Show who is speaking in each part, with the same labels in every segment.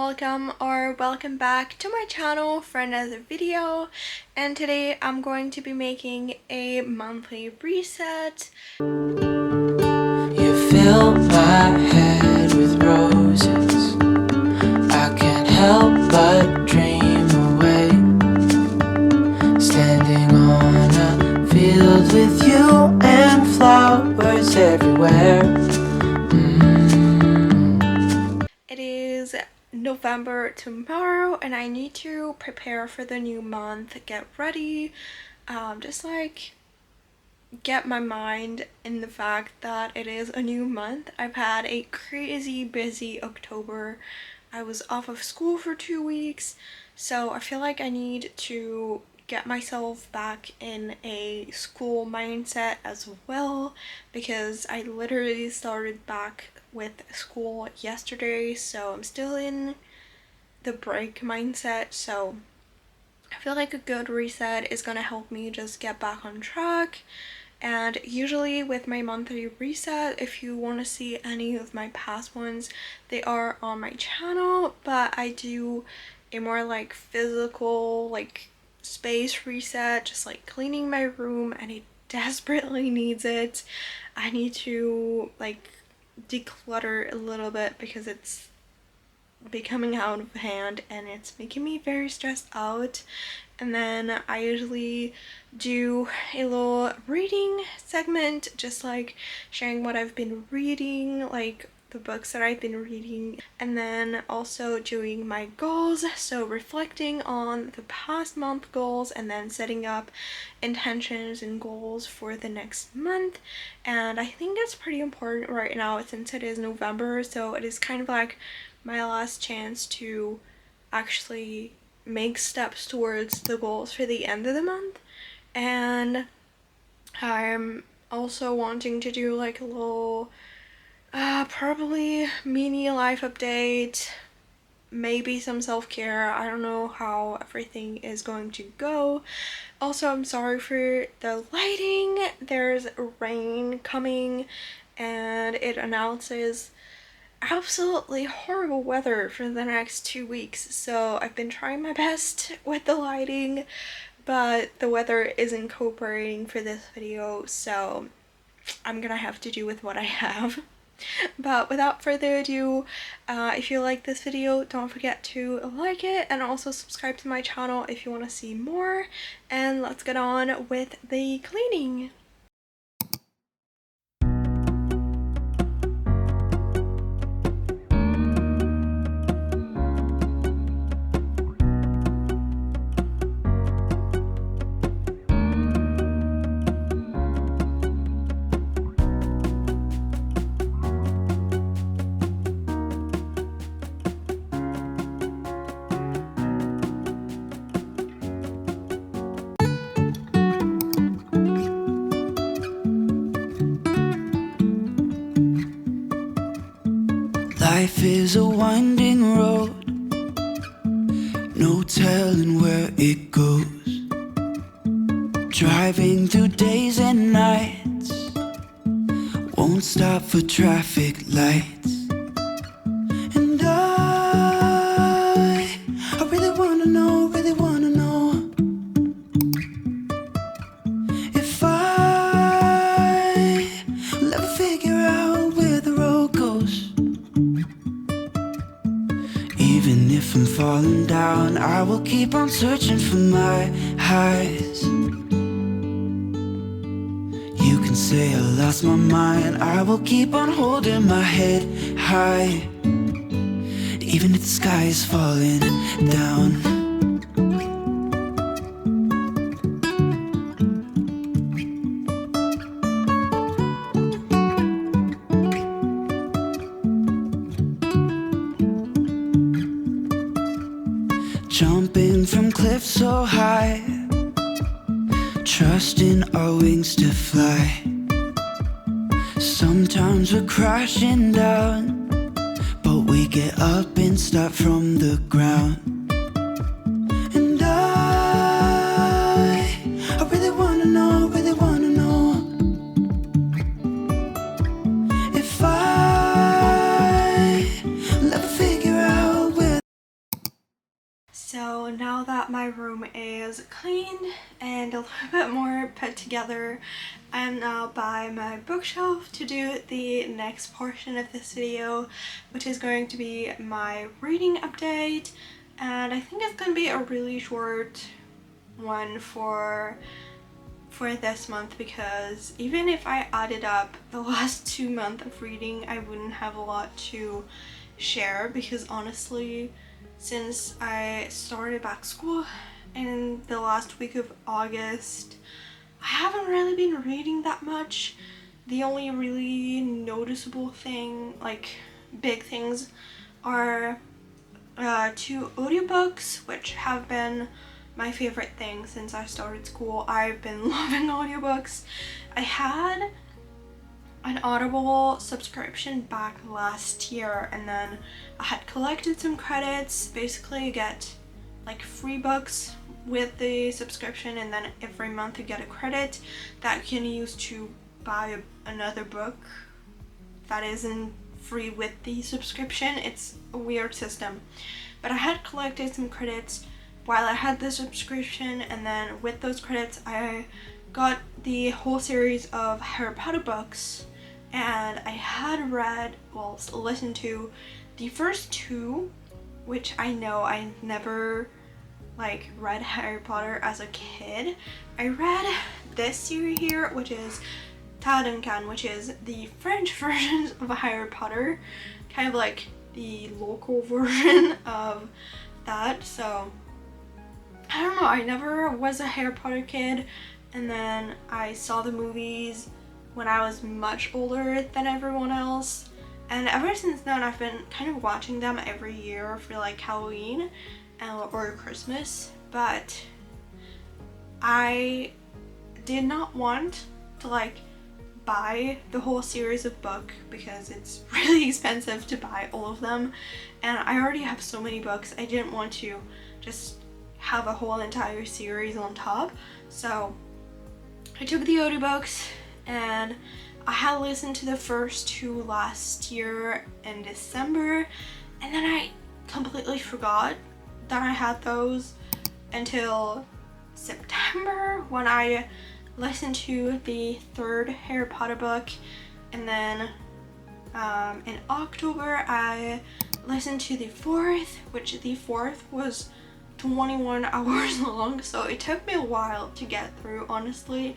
Speaker 1: welcome or welcome back to my channel for another video, and today I'm going to be making a monthly reset.
Speaker 2: You fill my head with roses, I can't help but dream away, standing on a field with you and flowers everywhere.
Speaker 1: It is November tomorrow and I need to prepare for the new month, get ready, just like get my mind in the fact that it is a new month. I've had a crazy busy October. I was off of school for 2 weeks, so I feel like I need to get myself back in a school mindset as well, because I literally started back with school yesterday, so I'm still in the break mindset. So I feel like a good reset is gonna help me just get back on track. And usually with my monthly reset, if you want to see any of my past ones, they are on my channel, but I do a more like physical, like space reset, just like cleaning my room, and it desperately needs it. I need to like declutter a little bit because it's becoming out of hand and it's making me very stressed out. And then I usually do a little reading segment, just like sharing what I've been reading, like the books that I've been reading, and then also doing my goals, so reflecting on the past month goals and then setting up intentions and goals for the next month. And I think that's pretty important right now since it is November, so it is kind of like my last chance to actually make steps towards the goals for the end of the month. And I'm also wanting to do like a little probably mini life update, maybe some self-care. I don't know how everything is going to go. Also, I'm sorry for the lighting. There's rain coming and it announces absolutely horrible weather for the next 2 weeks, so I've been trying my best with the lighting, but the weather isn't cooperating for this video, so I'm gonna have to do with what I have. But without further ado, if you like this video, don't forget to like it and also subscribe to my channel if you want to see more, and let's get on with the cleaning.
Speaker 2: Life is a winding road, no telling where it goes. Driving through days and nights, won't stop for traffic lights. And I really wanna know if I'll ever figure out where the road goes. Even if I'm falling down, I will keep on searching for my highs. You can say I lost my mind, I will keep on holding my head high, even if the sky is falling down. Jumping from cliffs so high, trusting our wings to fly. Sometimes we're crashing down, but we get up and start from the ground.
Speaker 1: So now that my room is clean and a little bit more put together, I'm now by my bookshelf to do the next portion of this video, which is going to be my reading update. And I think it's going to be a really short one for this month, because even if I added up the last 2 months of reading, I wouldn't have a lot to share, because honestly, since I started back school in the last week of August, I haven't really been reading that much. The only really noticeable thing, like big things, are 2 audiobooks, which have been my favorite thing since I started school. I've been loving audiobooks. I had an Audible subscription back last year, and then I had collected some credits. Basically, you get like free books with the subscription, and then every month you get a credit that you can use to buy another book that isn't free with the subscription. It's a weird system, but I had collected some credits while I had the subscription, and then with those credits I got the whole series of Harry Potter books, and I had read, well, listened to the first 2, which I know I never like read Harry Potter as a kid. I read this series here, which is Duncan, which is the French version of Harry Potter, kind of like the local version of that. So I don't know, I never was a Harry Potter kid, and then I saw the movies when I was much older than everyone else, and ever since then I've been kind of watching them every year for like Halloween or Christmas. But I did not want to like buy the whole series of book, because it's really expensive to buy all of them, and I already have so many books. I didn't want to just have a whole entire series on top. So I took the audiobooks, and I had listened to the first 2 last year in December, and then I completely forgot that I had those until September, when I listened to the 3rd Harry Potter book, and then in October I listened to the 4th, which the 4th was 21 hours long, so it took me a while to get through, honestly.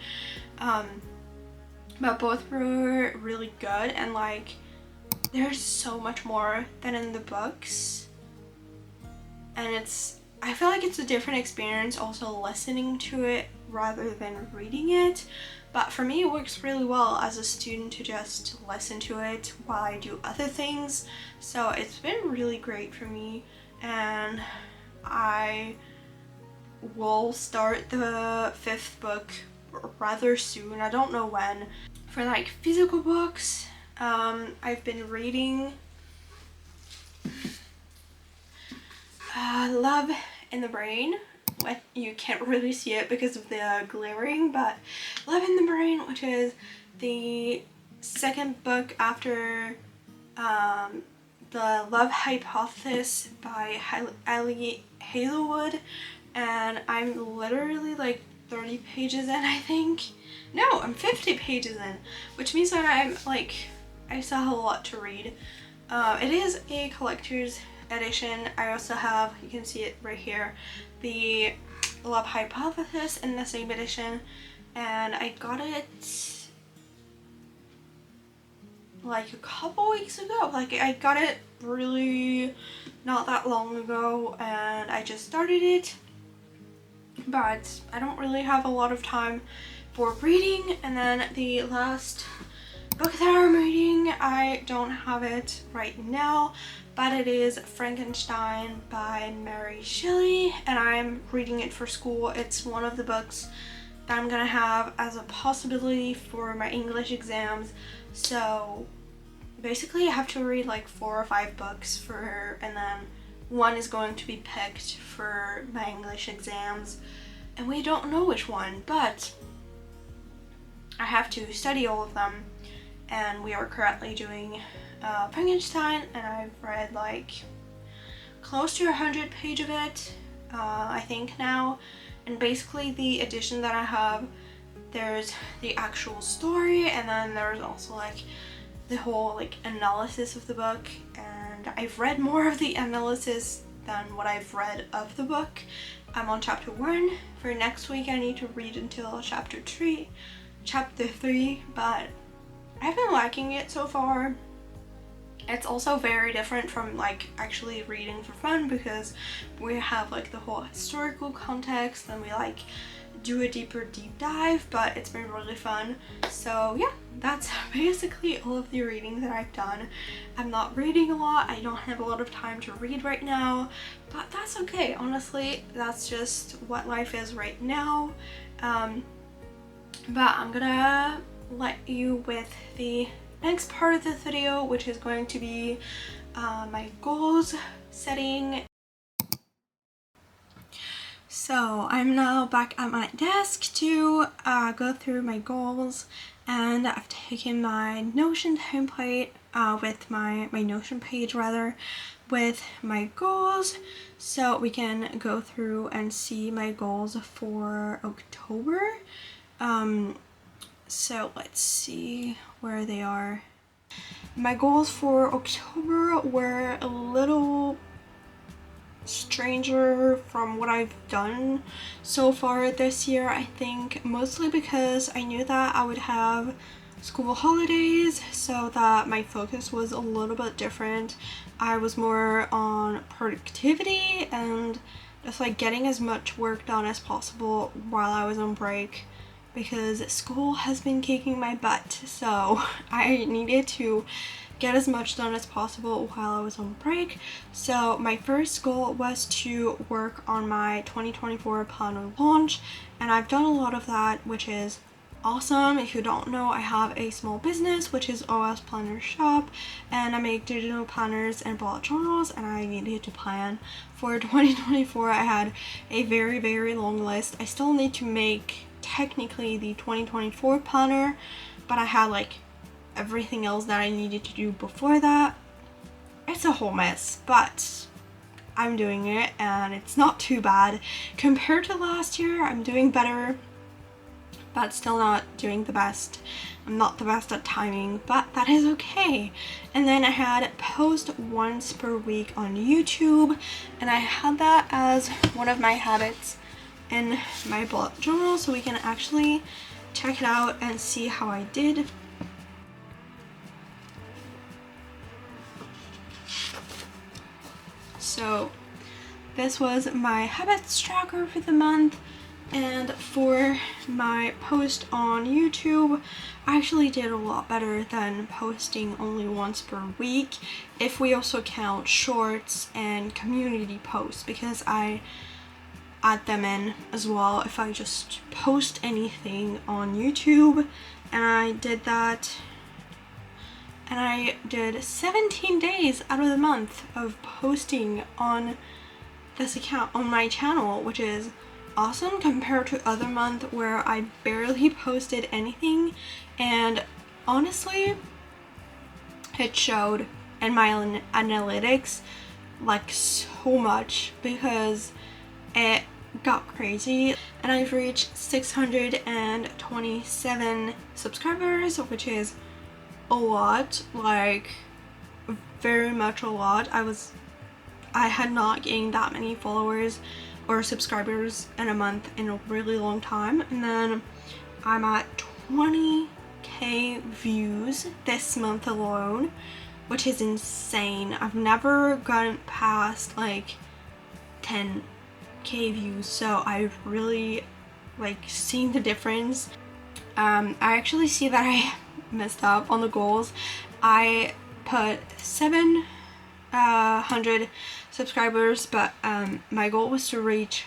Speaker 1: But both were really good, and like there's so much more than in the books, and I feel like it's a different experience also listening to it rather than reading it. But for me, it works really well as a student to just listen to it while I do other things. So it's been really great for me, and I will start the 5th book rather soon. I don't know when. For like physical books, I've been reading Love in the Brain. You can't really see it because of the glaring, but Love in the Brain, which is the 2nd book after the Love Hypothesis by Ellie Hazelwood, and I'm literally like 30 pages in, I think. No, I'm 50 pages in, which means that I still have a lot to read. It is a collector's edition. I also have, you can see it right here, the Love Hypothesis in the same edition, and I got it like a couple weeks ago. Like I got it really not that long ago, and I just started it, but I don't really have a lot of time for reading. And then the last book that I'm reading, I don't have it right now, but it is Frankenstein by Mary Shelley, and I'm reading it for school. It's one of the books that I'm gonna have as a possibility for my English exams. So basically I have to read like 4 or 5 books for her, and then one is going to be picked for my English exams, and we don't know which one, but I have to study all of them. And we are currently doing Frankenstein, and I've read like close to 100 pages of it. I think now. And basically the edition that I have, there's the actual story, and then there's also like the whole like analysis of the book, and I've read more of the analysis than what I've read of the book. I'm on chapter 1. For next week I need to read until chapter 3, but I've been liking it so far. It's also very different from like actually reading for fun, because we have like the whole historical context and we like do a deep dive, but it's been really fun. So yeah, that's basically all of the reading that I've done. I'm not reading a lot, I don't have a lot of time to read right now, but that's okay. Honestly, that's just what life is right now. But I'm gonna let you with the next part of this video, which is going to be my goals setting. So I'm now back at my desk to go through my goals, and I've taken my Notion template with my Notion page rather, with my goals, so we can go through and see my goals for October. So let's see where they are. My goals for October were a little stranger from what I've done so far this year, I think, mostly because I knew that I would have school holidays, so that my focus was a little bit different. I was more on productivity and just like getting as much work done as possible while I was on break, because school has been kicking my butt, so I needed to get as much done as possible while I was on break. So my first goal was to work on my 2024 planner launch, and I've done a lot of that, which is awesome. If you don't know, I have a small business which is OS Planner Shop, and I make digital planners and bullet journals, and I needed to plan for 2024. I had a very long list. I still need to make technically the 2024 planner, but I had like everything else that I needed to do before that. It's a whole mess, but I'm doing it and it's not too bad. Compared to last year, I'm doing better, but still not doing the best. I'm not the best at timing, but that is okay. And then I had post once per week on YouTube, and I had that as one of my habits in my bullet journal, so we can actually check it out and see how I did. So this was my habits tracker for the month, and for my post on YouTube, I actually did a lot better than posting only once per week, if we also count shorts and community posts, because I add them in as well if I just post anything on YouTube. And I did that, and I did 17 days out of the month of posting on this account, on my channel, which is awesome compared to other months where I barely posted anything. And honestly, it showed in my analytics like so much, because it got crazy, and I've reached 627 subscribers, which is a lot, like very much a lot. I had not gained that many followers or subscribers in a month in a really long time, and then I'm at 20k views this month alone, which is insane. I've never gotten past like 10k views, so I've really like seen the difference. I actually see that I messed up on the goals. I put 700 subscribers, but my goal was to reach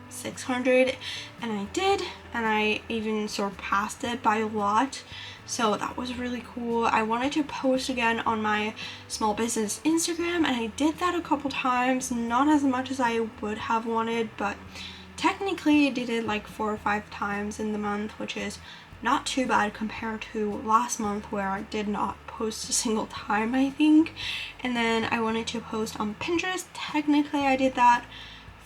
Speaker 1: 600, and I did, and I even surpassed it by a lot. So that was really cool. I wanted to post again on my small business Instagram, and I did that a couple times, not as much as I would have wanted, but technically I did it like 4 or 5 times in the month, which is not too bad compared to last month where I did not post a single time, I think. And then I wanted to post on Pinterest. Technically I did that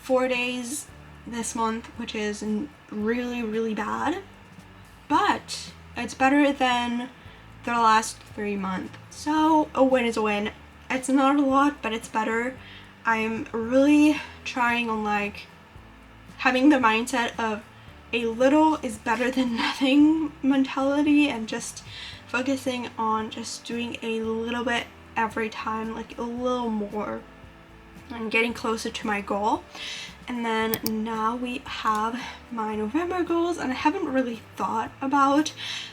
Speaker 1: 4 days this month, which is really, really bad, but it's better than the last 3 months. So a win is a win. It's not a lot, but it's better. I'm really trying on like having the mindset of a little is better than nothing mentality, and just focusing on just doing a little bit every time, like a little more, and getting closer to my goal. And then now we have my November goals, and I haven't really thought about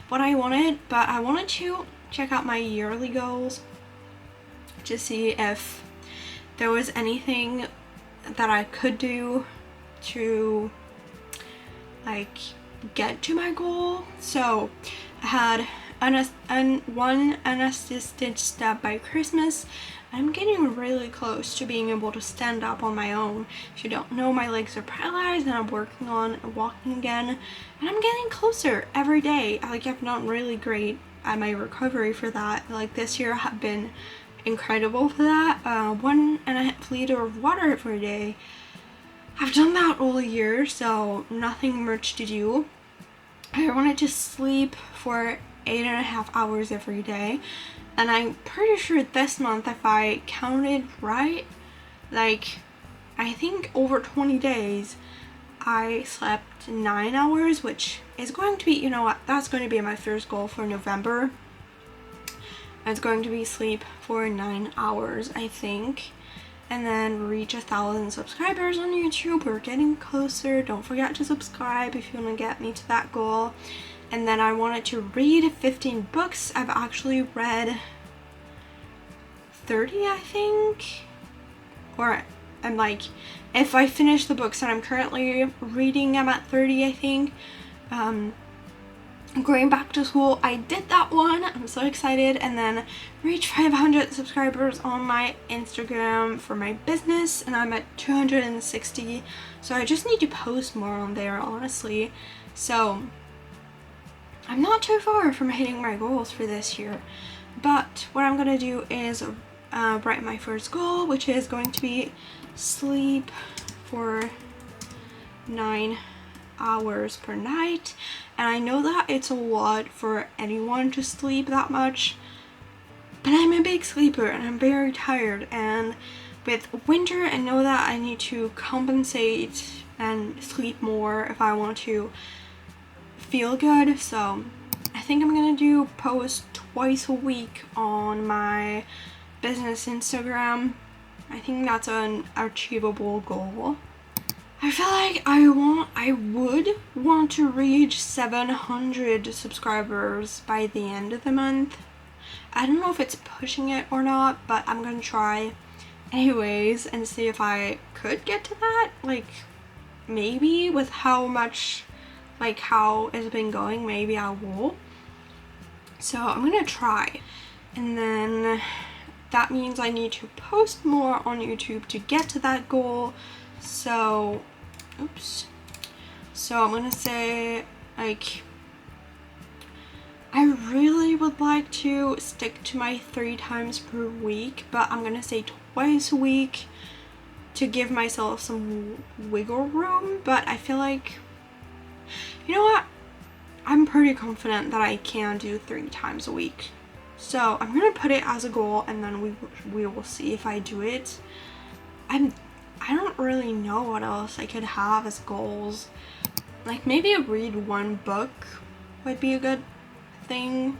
Speaker 1: what I wanted, but I wanted to check out my yearly goals to see if there was anything that I could do to like get to my goal. So I had one unassisted step by Christmas. I'm getting really close to being able to stand up on my own. If you don't know, my legs are paralyzed and I'm working on walking again, and I'm getting closer every day. Like, I've done really great at my recovery for that. Like, this year have been incredible for that. 1.5 liters of water every day. I've done that all year, so nothing much to do. I wanted to sleep for 8.5 hours every day, and I'm pretty sure this month, if I counted right, like I think over 20 days I slept 9 hours, which is going to be, you know what, that's going to be my first goal for November. It's going to be sleep for 9 hours, I think, and then reach 1,000 subscribers on YouTube. We're getting closer. Don't forget to subscribe if you want to get me to that goal. And then I wanted to read 15 books. I've actually read 30, I think, or I'm like, if I finish the books that I'm currently reading, I'm at 30, I think. Going back to school, I did that one. I'm so excited. And then reach 500 subscribers on my Instagram for my business, and I'm at 260, so I just need to post more on there, honestly. So I'm not too far from hitting my goals for this year, but what I'm gonna do is write my first goal, which is going to be sleep for 9 hours per night. And I know that it's a lot for anyone to sleep that much, but I'm a big sleeper and I'm very tired, and with winter I know that I need to compensate and sleep more if I want to feel good. So I think I'm gonna do post twice a week on my business Instagram. I think that's an achievable goal. I feel like I would want to reach 700 subscribers by the end of the month. I don't know if it's pushing it or not, but I'm gonna try anyways and see if I could get to that. Like, maybe with how much, like how it's been going, maybe I will. So I'm gonna try. And then that means I need to post more on YouTube to get to that goal. So I'm gonna say, like, I really would like to stick to my 3 times per week, but I'm gonna say twice a week to give myself some wiggle room. But I feel like, you know what, I'm pretty confident that I can do 3 times a week. So I'm gonna put it as a goal, and then we will see if I do it. I don't really know what else I could have as goals. Like, maybe read 1 book would be a good thing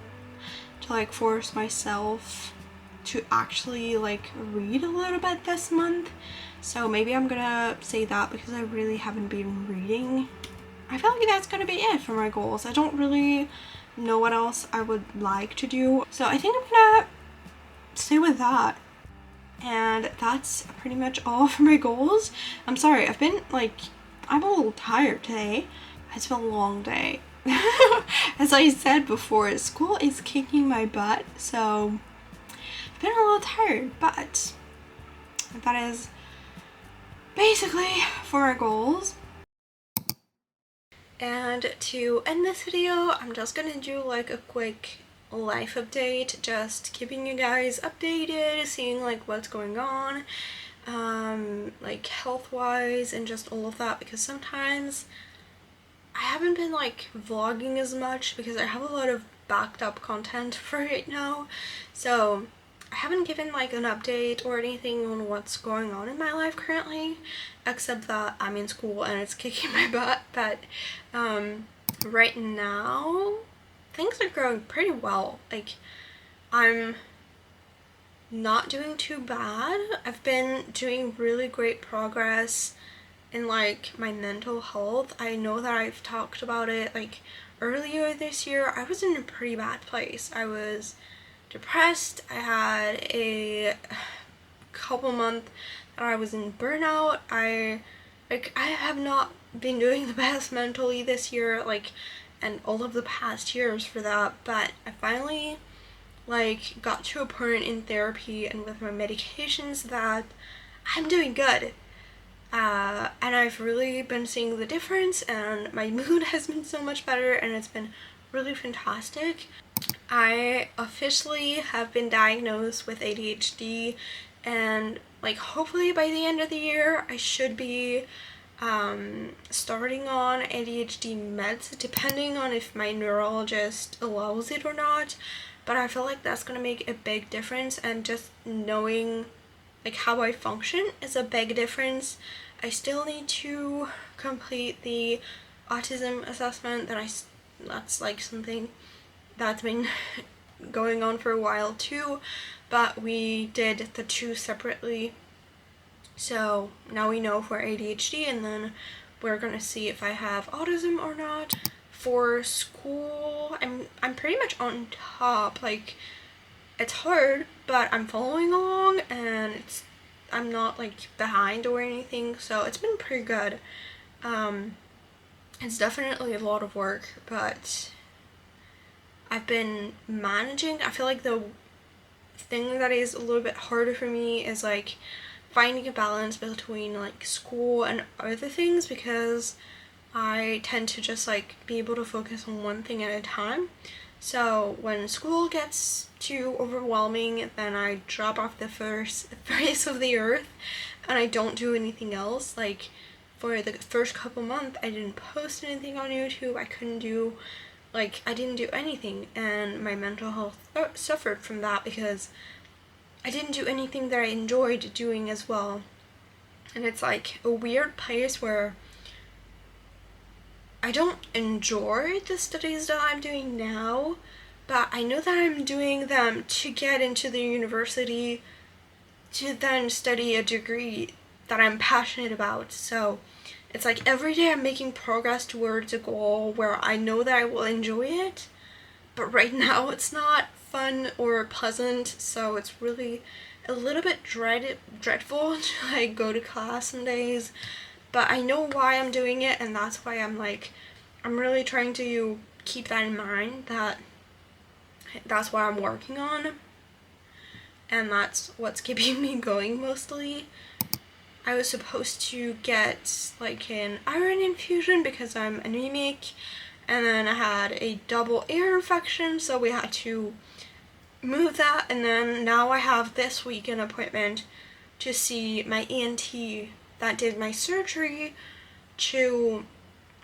Speaker 1: to like force myself to actually like read a little bit this month. So maybe I'm gonna say that, because I really haven't been reading. I feel like that's gonna be it for my goals. I don't really know what else I would like to do, so I think I'm gonna stay with that. And that's pretty much all for my goals. I'm sorry, I'm a little tired today. It's been a long day. As I said before, school is kicking my butt, so I've been a little tired, but that is basically for our goals. And to end this video, I'm just gonna do like a quick life update, just keeping you guys updated, seeing like what's going on, like health wise and just all of that, because sometimes I haven't been like vlogging as much because I have a lot of backed up content for right now, so I haven't given like an update or anything on what's going on in my life currently, except that I'm in school and it's kicking my butt. But right now things are going pretty well. Like, I'm not doing too bad. I've been doing really great progress in like my mental health. I know that I've talked about it like earlier this year. I was in a pretty bad place. I was depressed. I had a couple months that I was in burnout. I have not been doing the best mentally this year, like, and all of the past years for that, but I finally like got to a point in therapy and with my medications that I'm doing good. And I've really been seeing the difference, and my mood has been so much better, and it's been really fantastic. I officially have been diagnosed with ADHD, and like hopefully by the end of the year I should be starting on ADHD meds, depending on if my neurologist allows it or not. But I feel like that's gonna make a big difference, and just knowing like how I function is a big difference. I still need to complete the autism assessment that's like something that's been going on for a while too, but we did the two separately, so now we know for ADHD, and then we're gonna see if I have autism or not. For school, I'm pretty much on top. Like, it's hard, but I'm following along, and I'm not like behind or anything, so it's been pretty good. It's definitely a lot of work, but I've been managing. I feel like the thing that is a little bit harder for me is like finding a balance between like school and other things, because I tend to just like be able to focus on one thing at a time. So when school gets too overwhelming, then I drop off the first face of the earth and I don't do anything else. Like, for the first couple months I didn't post anything on YouTube. I didn't do anything, and my mental health suffered from that because I didn't do anything that I enjoyed doing as well. And it's like a weird place where I don't enjoy the studies that I'm doing now, but I know that I'm doing them to get into the university to then study a degree that I'm passionate about. So it's like every day I'm making progress towards a goal where I know that I will enjoy it, but right now it's not fun or pleasant, so it's really a little bit dreadful to like go to class some days. But I know why I'm doing it, and that's why I'm really trying to keep that in mind, that that's what I'm working on, and that's what's keeping me going mostly. I was supposed to get like an iron infusion because I'm anemic, and then I had a double ear infection, so we had to move that, and then now I have this week an appointment to see my ENT that did my surgery, to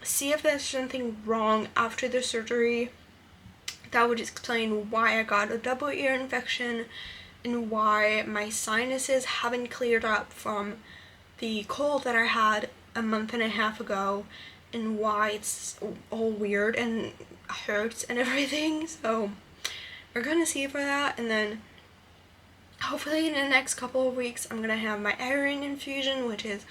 Speaker 1: see if there's something wrong after the surgery that would explain why I got a double ear infection and why my sinuses haven't cleared up from the cold that I had a month and a half ago, and why it's all weird and hurts and everything. So we're gonna see for that, and then hopefully in the next couple of weeks I'm gonna have my iron infusion, which is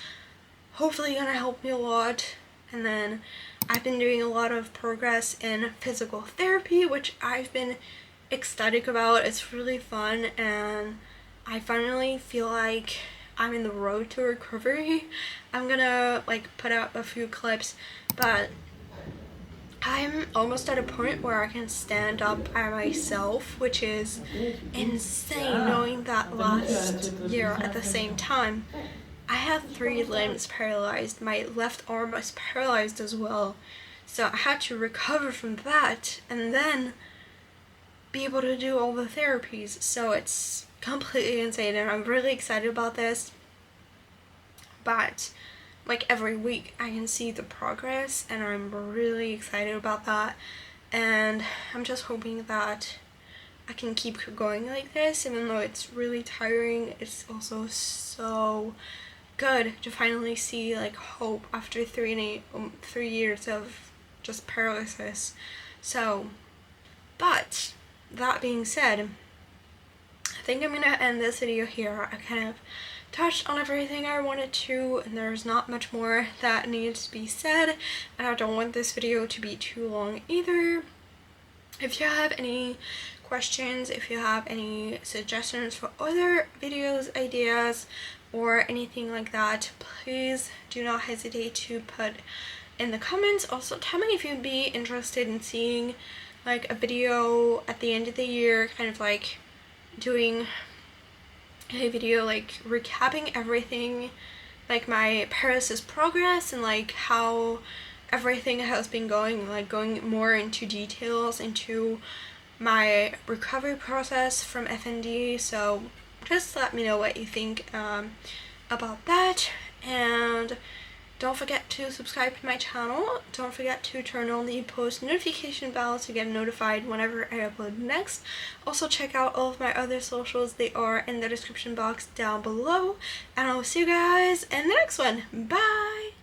Speaker 1: hopefully gonna help me a lot. And then I've been doing a lot of progress in physical therapy, which I've been ecstatic about. It's really fun, and I finally feel like I'm in the road to recovery. I'm gonna like put out a few clips, but I'm almost at a point where I can stand up by myself, which is insane, knowing that last year at the same time I had 3 limbs paralyzed. My left arm was paralyzed as well, so I had to recover from that. And then be able to do all the therapies. So it's completely insane, and I'm really excited about this. But like every week I can see the progress, and I'm really excited about that. And I'm just hoping that I can keep going like this, even though it's really tiring. It's also so good to finally see like hope after 3 years of just paralysis. So, but that being said, I think I'm gonna end this video here. I kind of touched on everything I wanted to, and there's not much more that needs to be said, and I don't want this video to be too long either. If you have any questions, if you have any suggestions for other videos, ideas, or anything like that, please do not hesitate to put in the comments. Also, tell me if you'd be interested in seeing like a video at the end of the year, kind of like doing a video like recapping everything, like my paralysis progress and like how everything has been going, like going more into details into my recovery process from FND. So just let me know what you think about that, and don't forget to subscribe to my channel. Don't forget to turn on the post notification bell to get notified whenever I upload next. Also check out all of my other socials. They are in the description box down below, and I'll see you guys in the next one. Bye!